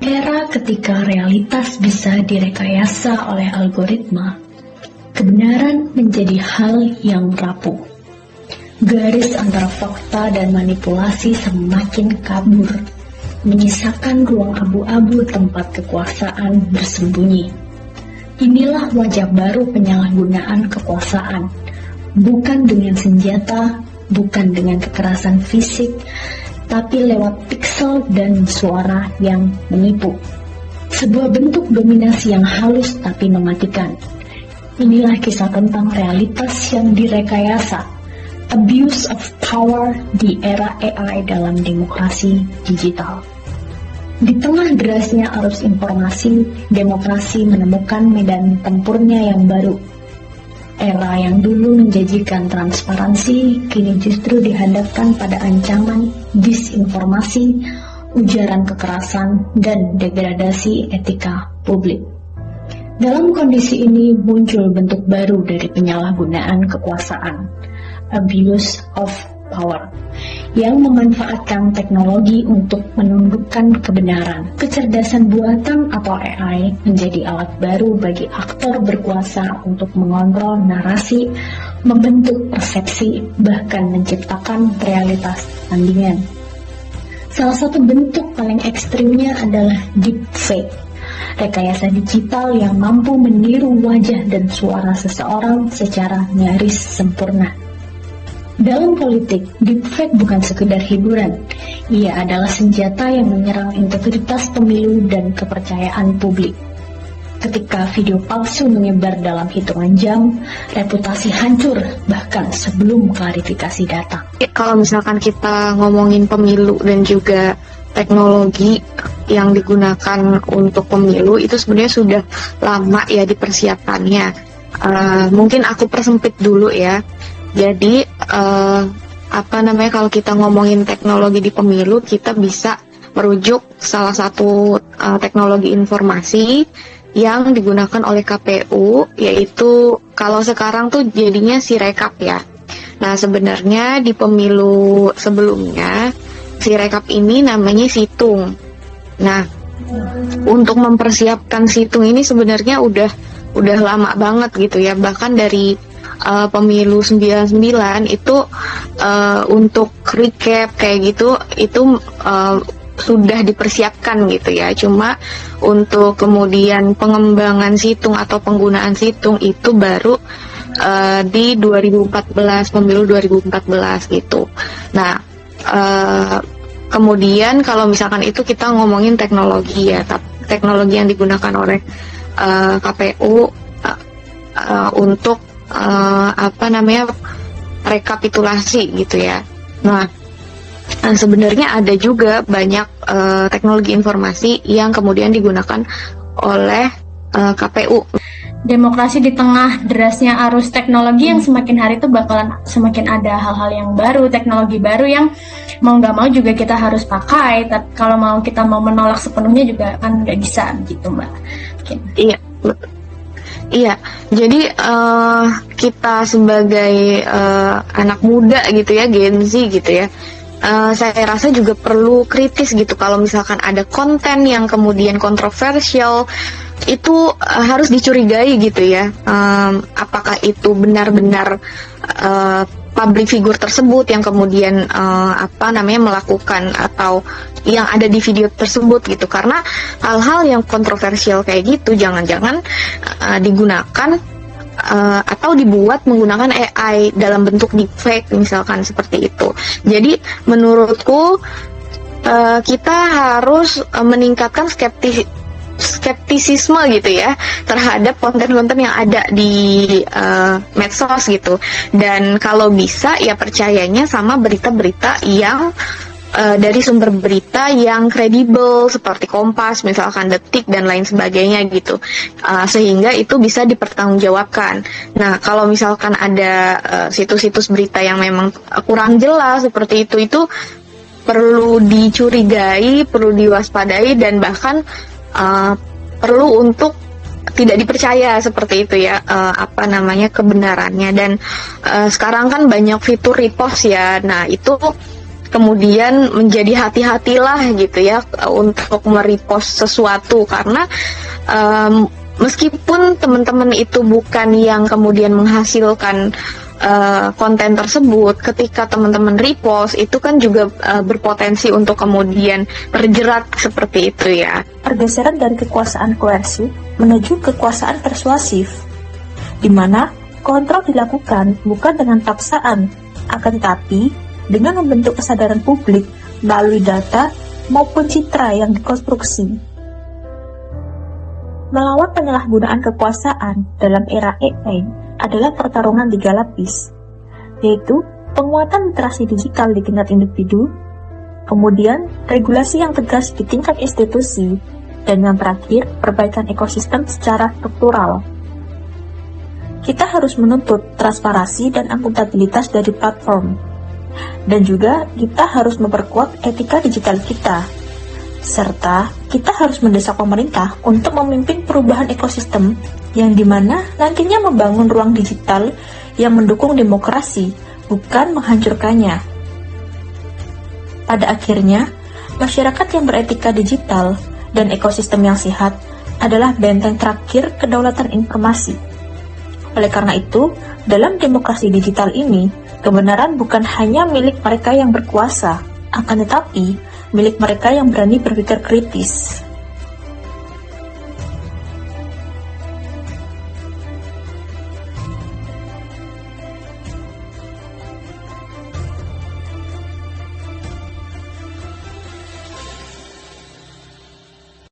Era ketika realitas bisa direkayasa oleh algoritma, kebenaran menjadi hal yang rapuh. Garis antara fakta dan manipulasi semakin kabur, menyisakan ruang abu-abu tempat kekuasaan bersembunyi. Inilah wajah baru penyalahgunaan kekuasaan, bukan dengan senjata, bukan dengan kekerasan fisik, tapi lewat piksel dan suara yang menipu. Sebuah bentuk dominasi yang halus tapi mematikan. Inilah kisah tentang realitas yang direkayasa, abuse of power di era AI dalam demokrasi digital. Di tengah derasnya arus informasi, demokrasi menemukan medan tempurnya yang baru. Era yang dulu menjanjikan transparansi, kini justru dihadapkan pada ancaman disinformasi, ujaran kekerasan, dan degradasi etika publik. Dalam kondisi ini muncul bentuk baru dari penyalahgunaan kekuasaan, abuse of power, yang memanfaatkan teknologi untuk menundukkan kebenaran. Kecerdasan buatan atau AI menjadi alat baru bagi aktor berkuasa untuk mengontrol narasi, membentuk persepsi, bahkan menciptakan realitas tandingan. Salah satu bentuk paling ekstrimnya adalah deepfake, rekayasa digital yang mampu meniru wajah dan suara seseorang secara nyaris sempurna. Dalam politik, deepfake bukan sekedar hiburan. Ia adalah senjata yang menyerang integritas pemilu dan kepercayaan publik. Ketika video palsu menyebar dalam hitungan jam, reputasi hancur bahkan sebelum klarifikasi datang. Kalau misalkan kita ngomongin pemilu dan juga teknologi yang digunakan untuk pemilu, itu sebenarnya sudah lama ya dipersiapkannya. Mungkin aku persempit dulu ya. Jadi kalau kita ngomongin teknologi di pemilu, kita bisa merujuk salah satu teknologi informasi yang digunakan oleh KPU, yaitu kalau sekarang tuh jadinya Sirekap ya. Nah, sebenarnya di pemilu sebelumnya Sirekap ini namanya Situng. Nah, untuk mempersiapkan Situng ini sebenarnya udah lama banget gitu ya, bahkan dari pemilu 99 itu untuk recap kayak gitu itu sudah dipersiapkan gitu ya. Cuma untuk kemudian pengembangan Situng atau penggunaan Situng itu baru di 2014, pemilu 2014 gitu. Nah, kemudian kalau misalkan itu kita ngomongin teknologi ya, teknologi yang digunakan oleh KPU untuk rekapitulasi gitu ya. Nah, sebenarnya ada juga banyak teknologi informasi yang kemudian digunakan oleh KPU. Demokrasi di tengah derasnya arus teknologi yang semakin hari itu bakalan semakin ada hal-hal yang baru, teknologi baru yang mau nggak mau juga kita harus pakai. Tapi kalau kita mau menolak sepenuhnya juga kan nggak bisa gitu, Mbak. Mungkin. Iya, betul. Iya, jadi kita sebagai anak muda gitu ya, Gen Z gitu ya, saya rasa juga perlu kritis gitu kalau misalkan ada konten yang kemudian kontroversial, itu harus dicurigai gitu ya, apakah itu benar-benar public figure tersebut yang kemudian melakukan atau yang ada di video tersebut gitu. Karena hal-hal yang kontroversial kayak gitu jangan-jangan digunakan atau dibuat menggunakan AI dalam bentuk deepfake misalkan seperti itu. Jadi menurutku kita harus meningkatkan skeptisisme gitu ya terhadap konten-konten yang ada di medsos gitu. Dan kalau bisa ya percayanya sama berita-berita yang dari sumber berita yang kredibel seperti Kompas, misalkan Detik dan lain sebagainya gitu, sehingga itu bisa dipertanggungjawabkan. Nah, kalau misalkan ada situs-situs berita yang memang kurang jelas seperti itu perlu dicurigai, perlu diwaspadai, dan bahkan perlu untuk tidak dipercaya seperti itu ya, kebenarannya. Dan sekarang kan banyak fitur repost ya. Nah, itu kemudian menjadi hati-hatilah gitu ya untuk merepost sesuatu, karena meskipun teman-teman itu bukan yang kemudian menghasilkan konten tersebut, ketika teman-teman repost itu kan juga berpotensi untuk kemudian terjerat seperti itu ya. Pergeseran dari kekuasaan koersif menuju kekuasaan persuasif, di mana kontrol dilakukan bukan dengan paksaan, akan tetapi dengan membentuk kesadaran publik melalui data maupun citra yang dikonstruksi. Melawan penyalahgunaan kekuasaan dalam era AI adalah pertarungan 3 lapis, yaitu penguatan literasi digital di tingkat individu, kemudian regulasi yang tegas di tingkat institusi, dan yang terakhir, perbaikan ekosistem secara struktural. Kita harus menuntut transparansi dan akuntabilitas dari platform, dan juga kita harus memperkuat etika digital kita, serta kita harus mendesak pemerintah untuk memimpin perubahan ekosistem yang dimana nantinya membangun ruang digital yang mendukung demokrasi, bukan menghancurkannya. Pada akhirnya, masyarakat yang beretika digital dan ekosistem yang sehat adalah benteng terakhir kedaulatan informasi. Oleh karena itu, dalam demokrasi digital ini, kebenaran bukan hanya milik mereka yang berkuasa, akan tetapi milik mereka yang berani berpikir kritis.